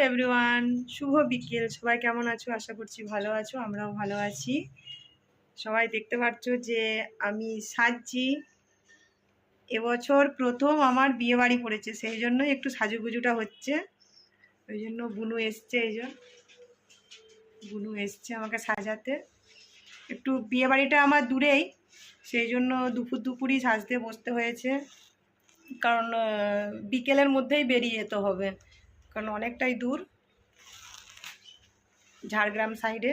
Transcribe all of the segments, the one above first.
Everyone, শুভ বিকেল। সবাই কেমন আছো? আশা করছি ভালো আছো, আমরাও ভালো আছি। সবাই দেখতে পাচ্ছ যে আমি সাজছি। এবছর প্রথম আমার বিয়ে বাড়ি পড়েছে, সেই জন্যই একটু সাজুগুজুটা হচ্ছে। ওই জন্য বুনু এসছে, এই জন্য বুনু এসছে আমাকে সাজাতে। একটু বিয়ে বাড়িটা আমার দূরেই, সেই জন্য দুপুরই সাজতে বসতে হয়েছে। কারণ বিকেলের মধ্যেই বেরিয়ে যেতে হবে, কারণ অনেকটাই দূর, ঝাড়গ্রাম সাইডে।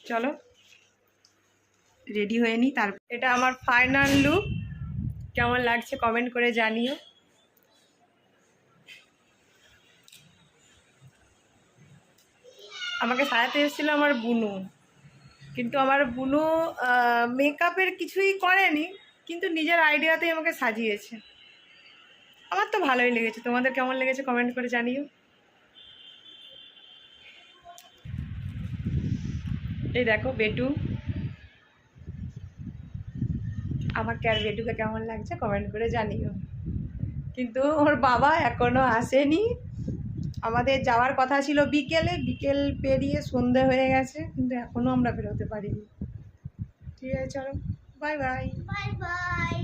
চলো রেডি হয়ে নিই, তারপর এটা আমার ফাইনাল লুক। কেমন লাগছে কমেন্ট করে জানিও। আমাকে সাজাতে এসেছিলো আমার বুনু, কিন্তু আমার বুনু মেকআপের কিছুই করেনি, কিন্তু নিজের আইডিয়াতেই আমাকে সাজিয়েছে। আমার তো ভালোই লেগেছে। তোমাদের কেমন লেগেছে কমেন্ট করে জানিও। এই দেখো বেটু, আমাকে আর বেটুকে কেমন লাগছে কমেন্ট করে জানিও। কিন্তু ওর বাবা এখনো আসেনি। আমাদের যাওয়ার কথা ছিল বিকেলে, বিকেল পেরিয়ে সন্ধে হয়ে গেছে, কিন্তু এখনো আমরা বেরোতে পারিনি। ঠিক আছে, চলো বাই বাই। Bye bye.